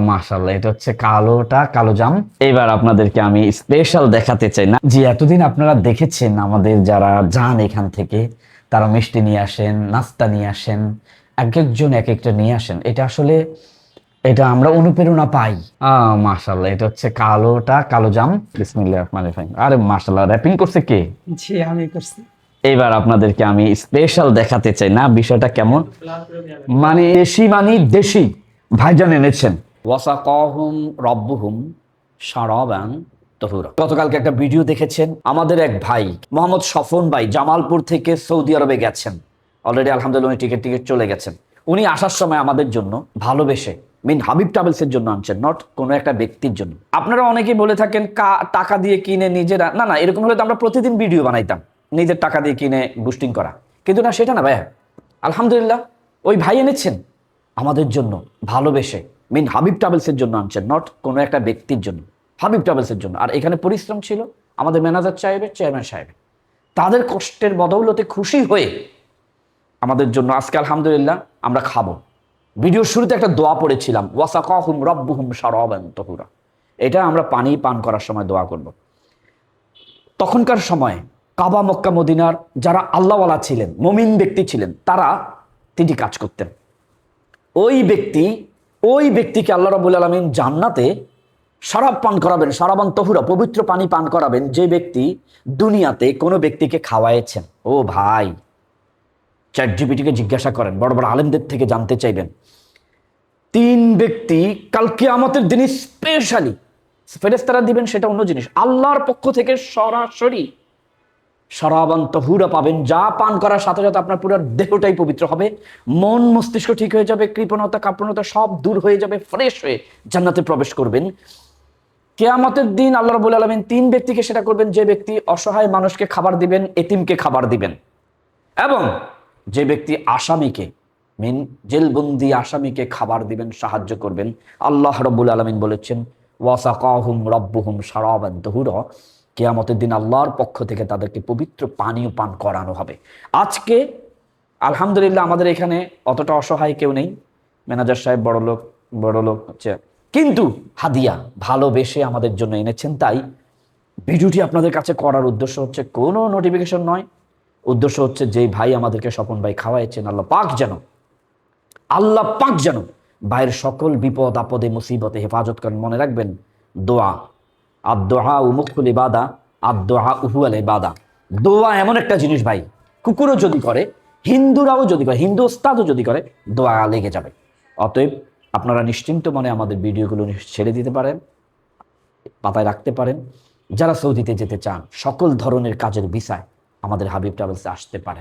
মাশাআল্লাহ, এটা হচ্ছে কালোটা, কালো জাম। এবার আপনাদেরকে আমি স্পেশাল দেখাতে চাই না জি, এতদিন আপনারা দেখেছেন আমাদের যারা যান এখান থেকে, তারা মিষ্টি নিয়ে আসেন, নাস্তা নিয়ে আসেন, এক একজন এক একটা নিয়ে আসেন। এটা আসলে এটা আমরা অনুপ্রেরণা পাই। মাশাআল্লাহ, এটা হচ্ছে কালোটা, কালো জাম। বিসমিল্লাহির রহমানির রহিম। আরে মাশাআল্লাহ, র্যাপিং করছে কে? জি, আমি করছি। এবার আপনাদেরকে আমি স্পেশাল দেখাতে চাই না বিষয়টা কেমন, মানে দেশি মানে দেশি ভাইজান এনেছেন। ওয়াসাকাহুম রব্বুহুম শারাবান তাহুরা। গতকালকে একটা ভিডিও দেখেছেন, আমাদের এক ভাই মোহাম্মদ স্বপন ভাই জামালপুর থেকে সৌদি আরবে গেছেন। অলরেডি আলহামদুলিল্লাহ উনি টিকিট টিকিট চলে গেছেন। উনি আসার সময় আমাদের জন্য ভালোবেসে মিন হাবিব ট্রাভেলসের জন্য আনছেন, নট কোনো একটা ব্যক্তির জন্য। আপনারা অনেকেই বলে থাকেন টাকা দিয়ে কিনে নিজেরা, না না, এরকম হলে তো আমরা প্রতিদিন ভিডিও বানাইতাম, নিজের টাকা দিয়ে কিনে বুস্টিং করা। কিন্তু না, সেটা না ভাইয়া। আলহামদুলিল্লাহ ওই ভাই এনেছেন আমাদের জন্য ভালোবেসে, মিন হাবিব ট্রাভেলসের জন্য আনছেন, নট কোনো একটা ব্যক্তির জন্য, হাবিব ট্রাভেলসের জন্য। আর এখানে পরিশ্রম ছিল আমাদের ম্যানেজার সাহেবের, চেয়ারম্যান সাহেবের। তাদের কষ্টের বদৌলতে খুশি হয়ে আমাদের জন্য আজকে আলহামদুলিল্লাহ আমরা খাবো। ভিডিওর শুরুতে একটা দোয়া পড়েছিলাম, ওয়াসাকাহুম রব্বুহুম শারাবান তাহুরা। এটা আমরা পানি পান করার সময় দোয়া করব। তখনকার সময় কাবা মক্কা মদিনার যারা আল্লাহওয়ালা ছিলেন, মুমিন ব্যক্তি ছিলেন, তারা তিনটি কাজ করতেন। ওই ব্যক্তিকে আল্লাহ রাব্বুল আলামিন জান্নাতে শরাব পান করাবেন, শরাবান তহুরা, পবিত্র পানি পান করাবেন, যে ব্যক্তি দুনিয়াতে কোনো ব্যক্তিকে খাওয়াইছেন। ও ভাই, চ্যাট জিপিটিকে জিজ্ঞাসা করেন, বড় বড় আলেমদের থেকে জানতে চাইবেন। তিন ব্যক্তি কাল কিয়ামতের দিন স্পেশালি ফেরেশতারা দিবেন, সেটা অন্য জিনিস, আল্লাহর পক্ষ থেকে সরাসরি শরাবান তহুরা পাবেন, যা পান করার সাথে সাথে আপনার পুরো দেহটাই পবিত্র হবে, মন মস্তিষ্ক ঠিক হয়ে যাবে, কৃপণতা কাপড়তা সব দূর হয়ে যাবে, ফ্রেশ হয়ে জান্নাতে প্রবেশ করবেন। কিয়ামতের দিন আল্লাহ রাব্বুল আলামিন তিন ব্যক্তিকে সেটা করবেন, যে ব্যক্তি অসহায় মানুষকে খাবার দিবেন, এতিমকে খাবার দিবেন, এবং যে ব্যক্তি আসামিকে, মিন জেলবন্দি আসামিকে খাবার দিবেন, সাহায্য করবেন। আল্লাহ রাব্বুল আলামিন বলেছেন, ওয়াসাকাহুম রব্বুহুম শারাবান তাহুরা। কিয়ামতের দিন আল্লাহর পক্ষ থেকে তাদেরকে পবিত্র পানীয় পান করানো হবে। আজকে আলহামদুলিল্লাহ আমাদের এখানে অতটা অসহায় কেউ নেই, ম্যানেজার সাহেব বড় লোক হচ্ছে, কিন্তু হাদিয়া ভালোবেসে আমাদের জন্য এনেছেন। তাই ভিডিওটি আপনাদের কাছে করার উদ্দেশ্য হচ্ছে কোনো নোটিফিকেশন নয়, উদ্দেশ্য হচ্ছে যেই ভাই আমাদেরকে স্বপন ভাই খাওয়াইছেন, আল্লাহ পাক যেন ভাইয়ের সকল বিপদ আপদে মুসিবতে হেফাজত করেন। মনে রাখবেন, দোয়া আদ-দোয়া মুখুল ইবাদা, আদ-দোয়া উহুয়াল ইবাদা। দোয়া এমন একটা জিনিস ভাই, কুকুরও যদি করে, হিন্দুরাও যদি করে, হিন্দু ওস্তাদও যদি করে, দোয়া লেগে যাবে। অতএব আপনারা নিশ্চিন্ত মনে আমাদের ভিডিওগুলো ছেড়ে দিতে পারেন, পাতায় রাখতে পারেন। যারা সৌদিতে যেতে চান সকল ধরনের কাজের ভিসায় আমাদের হাবিব ট্রাভেলসে আসতে পারেন।